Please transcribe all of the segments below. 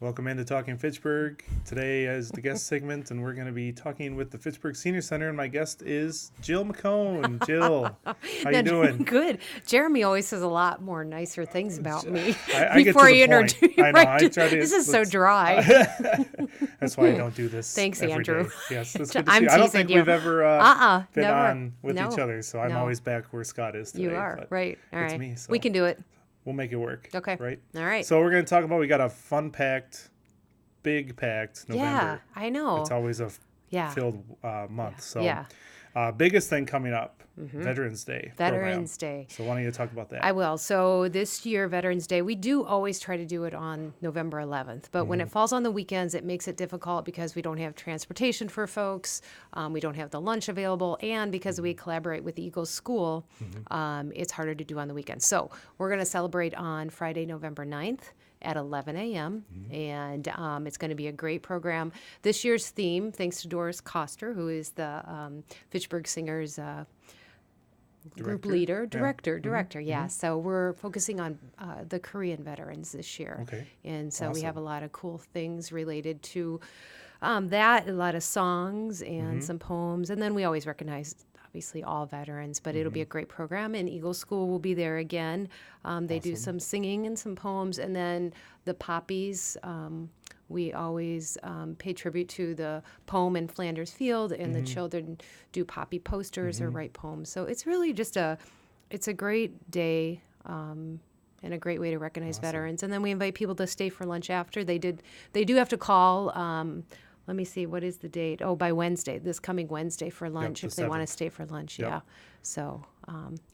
Welcome into Talking Fitchburg. Today is the guest segment, and we're going to be talking with the Fitchburg Senior Center, and my guest is Jill McHone. Jill, how you doing? Good. Jeremy always says a lot more nicer things about me I get to before the you point. introduce. I know. Right? I try to. This is so let's- dry. That's why I don't do this. Thanks, every Andrew. day. Yes, that's good to I'm see you. I don't teasing think you. we've ever been never. on with No. each other, so I'm No. always back where Scott is today. You are but right. All it's right. me, so We can do it. We'll make it work. Okay. Right? All right. So we're going to talk about, we got a big packed November. Yeah, I know. It's always a Yeah. filled month. So Yeah. biggest thing coming up, Veterans Day. Veterans program. Day. So why don't you talk about that? I will. So this year, Veterans Day, we do always try to do it on November 11th. But when it falls on the weekends, it makes it difficult because we don't have transportation for folks. We don't have the lunch available. And because we collaborate with Eagles School, it's harder to do on the weekends. So we're going to celebrate on Friday, November 9th at 11 a.m. And it's going to be a great program. This year's theme, thanks to Doris Coster, who is the Fitchburg Singers group leader, director. Yeah. So we're focusing on the Korean veterans this year. Okay. And so we Awesome. have a lot of cool things related to that, a lot of songs and some poems. And then we always recognize, obviously, all veterans, but it'll be a great program. And Eagle School will be there again. They do some singing and some poems. And then the Poppies, we always pay tribute to the poem in Flanders Field, and the children do poppy posters or write poems. So it's really just it's a great day and a great way to recognize veterans. And then we invite people to stay for lunch after. They do have to call. Let me see, what is the date? Oh, by Wednesday, this coming Wednesday for lunch, the if they want to 7th. stay for lunch. Yep. Yeah. So,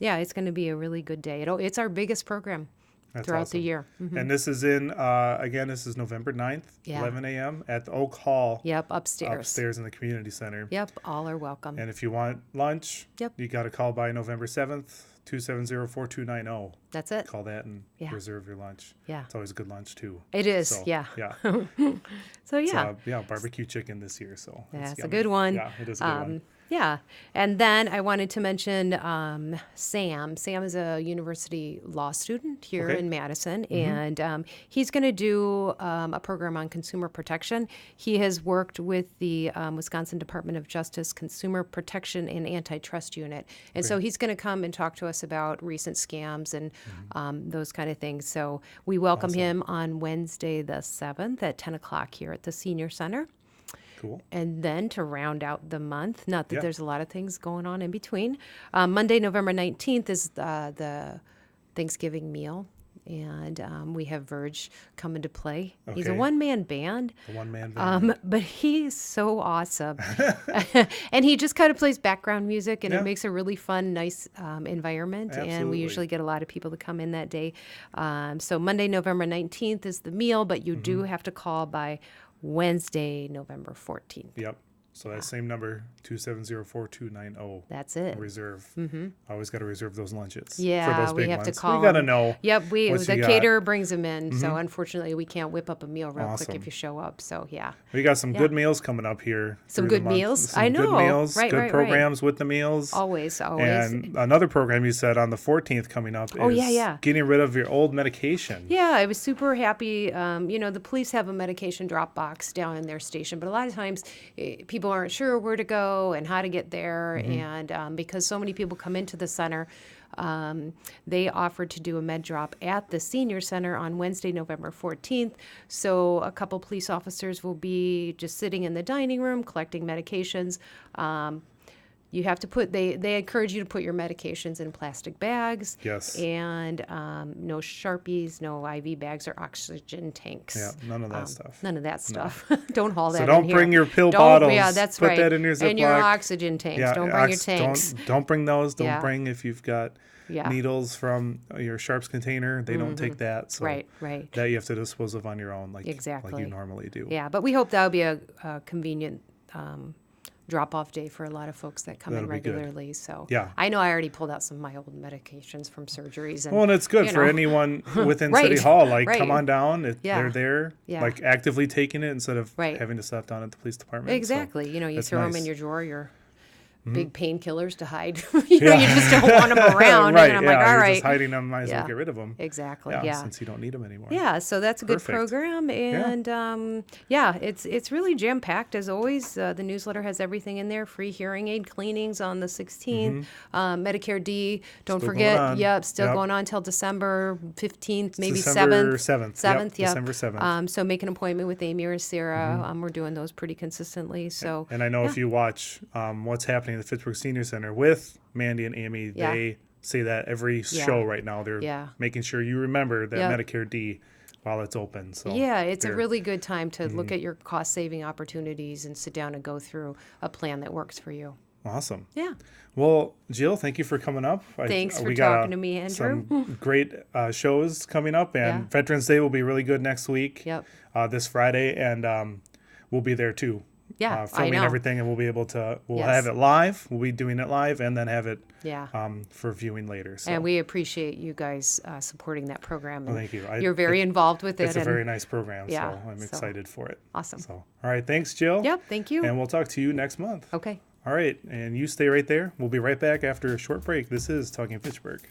it's going to be a really good day. It's our biggest program That's throughout awesome. the year. And this is again, this is November 9th, Yeah. 11 a.m. at the Oak Hall Yep, upstairs. in the community center. Yep, all are welcome. And if you want lunch, Yep. you got to call by November 7th, 270-4290. That's it. Call that and Yeah. reserve your lunch. Yeah. It's always a good lunch, too. It is, So, yeah. Yeah. So, yeah. Barbecue chicken this year. So That's a yummy. good one. Yeah, it is a good one. Yeah. And then I wanted to mention Sam. Sam is a university law student here Okay. in Madison, and he's going to do a program on consumer protection. He has worked with the Wisconsin Department of Justice Consumer Protection and Antitrust Unit. And so he's going to come and talk to us about recent scams and those kind of things. So we welcome him on Wednesday the 7th at 10 o'clock here at the Senior Center. Cool. And then to round out the month, not that Yeah. there's a lot of things going on in between, Monday, November 19th is the Thanksgiving meal. And we have Verge coming to play. He's a Okay. one-man band. The one-man band. But he's so awesome. And he just kind of plays background music, and Yeah. it makes a really fun, nice environment. And Absolutely. we usually get a lot of people to come in that day. So Monday, November 19th is the meal, but you do have to call by Wednesday, November 14th. Yep. So that same number, 270-4290. That's it. Reserve. Always got to reserve those lunches. Yeah, for those we big have to ones. call We got to them. know. Yep, what the you got. caterer brings them in. So unfortunately, we can't whip up a meal real quick Awesome. if you show up. So yeah, We got some good meals coming up here. Some through the good month. meals? Some I Good know. meals, Right, good right, right. programs with the meals. always. And another program you said on the 14th coming up is yeah. getting rid of your old medication. Yeah, I was super happy. The police have a medication drop box down in their station, but a lot of times people aren't sure where to go and how to get there. And because so many people come into the center, they offered to do a med drop at the Senior Center on Wednesday, November 14th. So a couple police officers will be just sitting in the dining room collecting medications. You have to they encourage you to put your medications in plastic bags. Yes. And no Sharpies, no IV bags or oxygen tanks. Yeah, none of that stuff. None of that stuff. Don't haul that So in don't here. bring your pill Don't- bottles. Yeah, that's Put right. that in your And your Ziploc. oxygen tanks. Don't bring your tanks. Don't bring those. Don't Yeah. bring if you've got Yeah. needles from your Sharps container. They don't take that. So Right, right. that you have to dispose of on your own, like Exactly. you normally do. Yeah, but we hope that'll be a convenient drop-off day for a lot of folks that come in That'll be good. regularly. So Yeah. I know I already pulled out some of my old medications from surgeries. And, Well, and it's good you for know. anyone within Right, City Hall. Like, right. come on down. Yeah. They're there, Yeah. like actively taking it instead of Right. having to stop down at the police department. So Exactly. You that's throw them nice. in your drawer, your big painkillers to hide. You just don't want them around. Right. And I'm Yeah. like, all You're right. just hiding them. Might as well get rid of them. Exactly. Yeah. Yeah. Since you don't need them anymore. Yeah, so that's a good Perfect. program, and it's really jam packed as always. The newsletter has everything in there: free hearing aid cleanings on the 16th, Medicare D. Don't Still forget, going on. still Yep. going on until December 15th, maybe December 7th. 7th. Yep. December 7th. So make an appointment with Amy or Sarah. We're doing those pretty consistently. So And I know if you watch what's happening at the Fitchburg Senior Center with Mandy and Amy, they say that every show right now. They're making sure you remember that Medicare D while it's open. So it's a really good time to look at your cost saving opportunities and sit down and go through a plan that works for you. Awesome. Yeah. Well, Jill, thank you for coming up. Thanks for we got talking to me, Andrew. Some great shows coming up, and Veterans Day will be really good next week. Yep. This Friday, and we'll be there too. Yeah, filming I know. everything, and we'll be able to. We'll have it live. We'll be doing it live, and then have it for viewing later. So. And we appreciate you guys supporting that program. Well, thank you. You're very involved with it. It's a very nice program, so I'm excited for it. Awesome. So, all right, thanks, Jill. Yep, thank you. And we'll talk to you next month. Okay. All right, and you stay right there. We'll be right back after a short break. This is Talking Fitchburg.